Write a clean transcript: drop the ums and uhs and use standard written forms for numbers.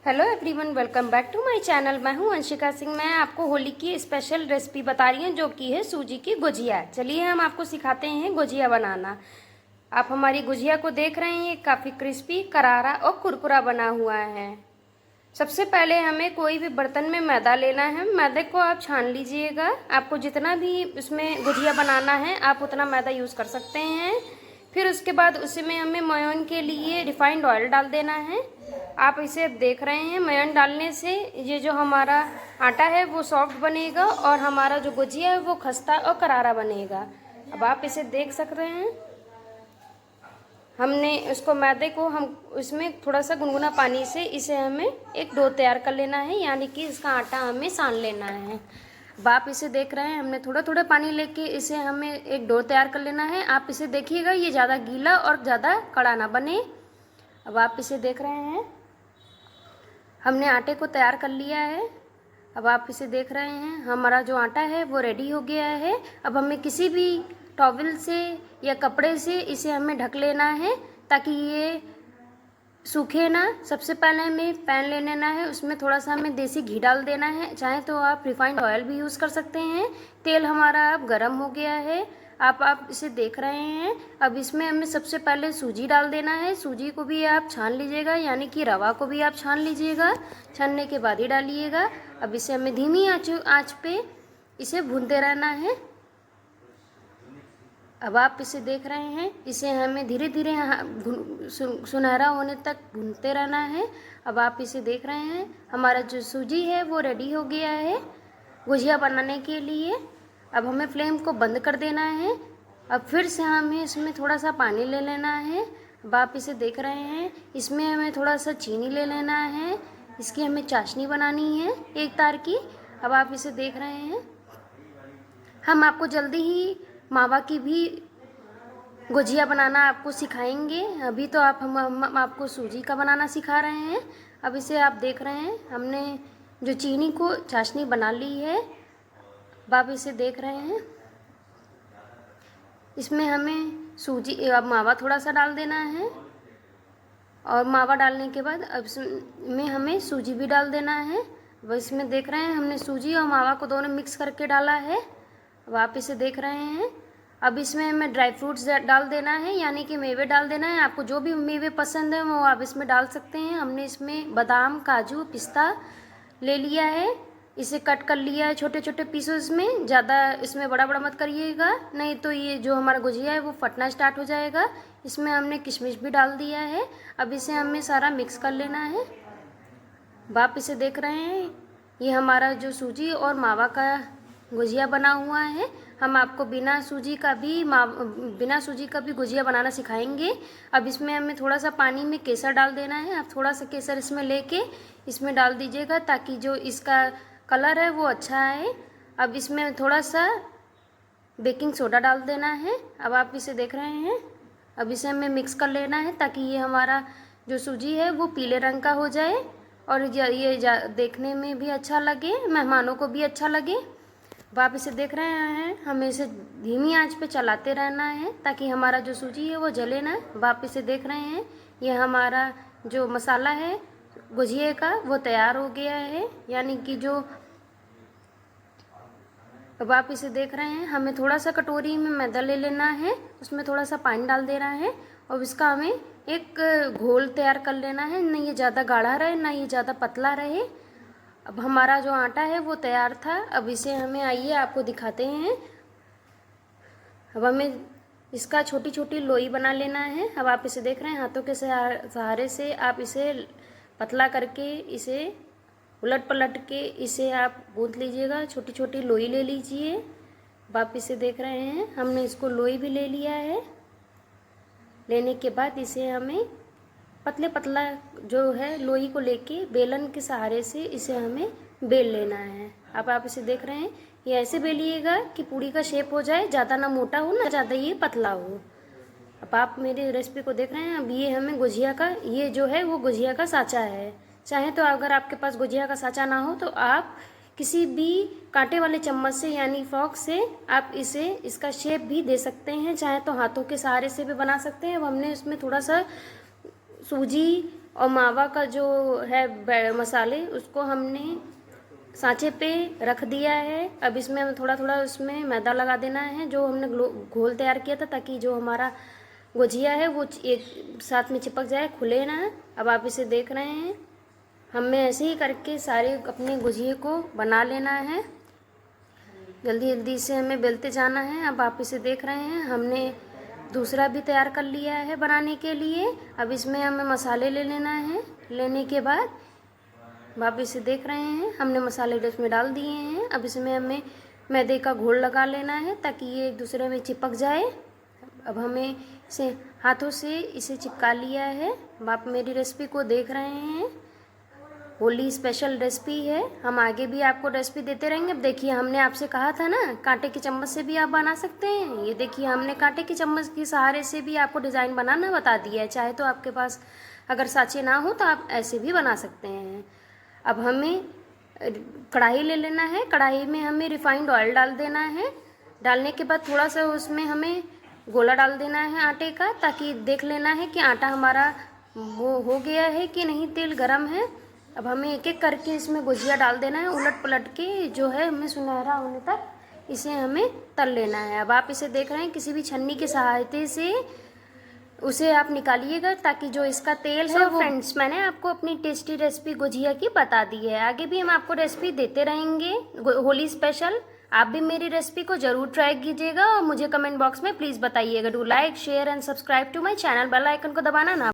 Hello everyone, welcome back to my channel. मैं हूं अंशिका सिंह। मैं आपको होली की स्पेशल रेसिपी बता रही हूं जो कि है सूजी की गुजिया। चलिए हम आपको सिखाते हैं गुजिया बनाना। आप हमारी गुजिया को देख रहे हैं, ये काफ़ी क्रिस्पी, करारा और कुरकुरा बना हुआ है। सबसे पहले हमें कोई भी बर्तन में मैदा लेना है। मैदे को आप छान लीजिएगा। आपको जितना भी उसमें गुजिया बनाना है आप उतना मैदा यूज़ कर सकते हैं। फिर उसके बाद उसमें हमें मेयोन के लिए रिफाइंड ऑयल डाल देना है। आप इसे देख रहे हैं, मेयोन डालने से ये जो हमारा आटा है वो सॉफ्ट बनेगा और हमारा जो गुजिया है वो खस्ता और करारा बनेगा। अब आप इसे देख सक रहे हैं। हमने उसको मैदे को हम उसमें थोड़ा सा गुनगुना पानी से इसे हमें एक डो तैयार कर लेना है, यानी कि इसका आटा हमें सान लेना है। अब आप इसे देख रहे हैं, हमने थोड़ा थोड़ा पानी लेके इसे हमें एक डो तैयार कर लेना है। आप इसे देखिएगा, ये ज़्यादा गीला और ज़्यादा कड़ा ना बने। अब आप इसे देख रहे हैं, हमने आटे को तैयार कर लिया है। अब आप इसे देख रहे हैं, हमारा जो आटा है वो रेडी हो गया है। अब हमें किसी भी टॉवल से या कपड़े से इसे हमें ढक लेना है ताकि ये सूखे ना। सबसे पहले हमें पैन ले लेना है, उसमें थोड़ा सा हमें देसी घी डाल देना है। चाहे तो आप रिफाइंड ऑयल भी यूज़ कर सकते हैं। तेल हमारा अब गर्म हो गया है। आप इसे देख रहे हैं। अब इसमें हमें सबसे पहले सूजी डाल देना है। सूजी को भी आप छान लीजिएगा, यानी कि रवा को भी आप छान लीजिएगा। छानने के बाद ही डालिएगा। अब इसे हमें धीमी आँच पे इसे भूनते रहना है। अब आप इसे देख रहे हैं, इसे हमें धीरे धीरे सुनहरा होने तक भूनते रहना है। अब आप इसे देख रहे हैं, हमारा जो सूजी है वो रेडी हो गया है गुजिया बनाने के लिए। अब हमें फ्लेम को बंद कर देना है। अब फिर से हमें इसमें थोड़ा सा पानी ले लेना है। अब आप इसे देख रहे हैं, इसमें हमें थोड़ा सा चीनी ले लेना है। इसकी हमें चाशनी बनानी है एक तार की। अब आप इसे देख रहे हैं, हम आपको जल्दी ही मावा की भी गुजिया बनाना आपको सिखाएंगे। अभी तो हम आपको सूजी का बनाना सिखा रहे हैं। अब इसे आप देख रहे हैं, हमने जो चीनी को चाशनी बना ली है। अब आप इसे देख रहे हैं, इसमें हमें सूजी अब मावा थोड़ा सा डाल देना है और मावा डालने के बाद अब इसमें हमें सूजी भी डाल देना है। अब इसमें देख रहे हैं, हमने सूजी और मावा को दोनों मिक्स करके डाला है। अब आप इसे देख रहे हैं, अब इसमें हमें ड्राई फ्रूट्स डाल देना है, यानी कि मेवे डाल देना है। आपको जो भी मेवे पसंद है वो आप इसमें डाल सकते हैं। हमने इसमें बादाम, काजू, पिस्ता ले लिया है। इसे कट कर लिया है छोटे छोटे पीसेस में। ज़्यादा इसमें बड़ा बड़ा मत करिएगा, नहीं तो ये जो हमारा गुजिया है वो फटना स्टार्ट हो जाएगा। इसमें हमने किशमिश भी डाल दिया है। अब इसे हमें सारा मिक्स कर लेना है। अब आप इसे देख रहे हैं, ये हमारा जो सूजी और मावा का गुजिया बना हुआ है। हम आपको बिना सूजी का भी गुजिया बनाना सिखाएंगे। अब इसमें हमें थोड़ा सा पानी में केसर डाल देना है। आप थोड़ा सा केसर इसमें लेके इसमें डाल दीजिएगा ताकि जो इसका कलर है वो अच्छा आए। अब इसमें थोड़ा सा बेकिंग सोडा डाल देना है। अब आप इसे देख रहे हैं, अब इसे हमें मिक्स कर लेना है ताकि ये हमारा जो सूजी है वो पीले रंग का हो जाए और ये देखने में भी अच्छा लगे, मेहमानों को भी अच्छा लगे। अब आप इसे देख रहे हैं, हमें इसे धीमी आंच पे चलाते रहना है ताकि हमारा जो सूजी है वो जले ना। अब आप इसे देख रहे हैं, ये हमारा जो मसाला है गुजिये का वो तैयार हो गया है, यानी कि जो अब आप इसे देख रहे हैं, हमें थोड़ा सा कटोरी में मैदा ले लेना है, उसमें थोड़ा सा पानी डाल देना है और इसका हमें एक घोल तैयार कर लेना है। ना ये ज़्यादा गाढ़ा रहे ना ये ज़्यादा पतला रहे। अब हमारा जो आटा है वो तैयार था। अब इसे हमें आइए आपको दिखाते हैं। अब हमें इसका छोटी छोटी लोई बना लेना है। अब आप इसे देख रहे हैं, हाथों के सहारे से आप इसे पतला करके इसे उलट पलट के इसे आप गूंथ लीजिएगा। छोटी छोटी लोई ले लीजिए। अब आप इसे देख रहे हैं, हमने इसको लोई भी ले लिया है। लेने के बाद इसे हमें पतले पतला जो है लोई को लेके बेलन के सहारे से इसे हमें बेल लेना है। अब आप इसे देख रहे हैं, ये ऐसे बेलिएगा कि पूड़ी का शेप हो जाए, ज़्यादा ना मोटा हो ना ज़्यादा ये पतला हो। अब आप मेरी रेसिपी को देख रहे हैं। अब ये हमें गुजिया का ये जो है वो गुजिया का साँचा है। चाहे तो अगर आपके पास गुजिया का साँचा ना हो तो आप किसी भी कांटे वाले चम्मच से यानी फॉर्क से आप इसका शेप भी दे सकते हैं। चाहे तो हाथों के सहारे से भी बना सकते हैं। अब हमने इसमें थोड़ा सा सूजी और मावा का जो है मसाले उसको हमने सांचे पे रख दिया है। अब इसमें हमें थोड़ा थोड़ा उसमें मैदा लगा देना है, जो हमने घोल तैयार किया था, ताकि जो हमारा गुजिया है वो एक साथ में चिपक जाए, खुले ना। अब आप इसे देख रहे हैं, हमें ऐसे ही करके सारे अपने गुजिये को बना लेना है। जल्दी जल्दी से हमें बेलते जाना है। अब आप इसे देख रहे हैं, हमने दूसरा भी तैयार कर लिया है बनाने के लिए। अब इसमें हमें मसाले ले लेना है। लेने के बाद आप इसे देख रहे हैं, हमने मसाले इसमें डाल दिए हैं। अब इसमें हमें मैदे का घोल लगा लेना है, ताकि ये एक दूसरे में चिपक जाए। अब हमें इसे हाथों से इसे चिपका लिया है। अब आप मेरी रेसिपी को देख रहे हैं, होली स्पेशल रेसिपी है। हम आगे भी आपको रेसिपी देते रहेंगे। अब देखिए, हमने आपसे कहा था ना, कांटे की चम्मच से भी आप बना सकते हैं। ये देखिए, हमने कांटे की चम्मच के सहारे से भी आपको डिज़ाइन बनाना बता दिया है। चाहे तो आपके पास अगर सांचे ना हो तो आप ऐसे भी बना सकते हैं। अब हमें कढ़ाई ले लेना है। कढ़ाई में हमें रिफाइंड ऑयल डाल देना है। डालने के बाद थोड़ा सा उसमें हमें गोला डाल देना है आटे का, ताकि देख लेना है कि आटा हमारा वो हो गया है कि नहीं, तेल गरम है। अब हमें एक एक करके इसमें गुजिया डाल देना है, उलट पलट के जो है हमें सुनहरा होने तक इसे हमें तल लेना है। अब आप इसे देख रहे हैं, किसी भी छन्नी की सहायता से उसे आप निकालिएगा, ताकि जो इसका तेल है वो। फ्रेंड्स, मैंने आपको अपनी टेस्टी रेसिपी गुजिया की बता दी है। आगे भी हम आपको रेसिपी देते रहेंगे होली स्पेशल। आप भी मेरी रेसिपी को ज़रूर ट्राई कीजिएगा और मुझे कमेंट बॉक्स में प्लीज़ बताइएगा। Do like, share and subscribe to my channel. Bell icon को दबाना ना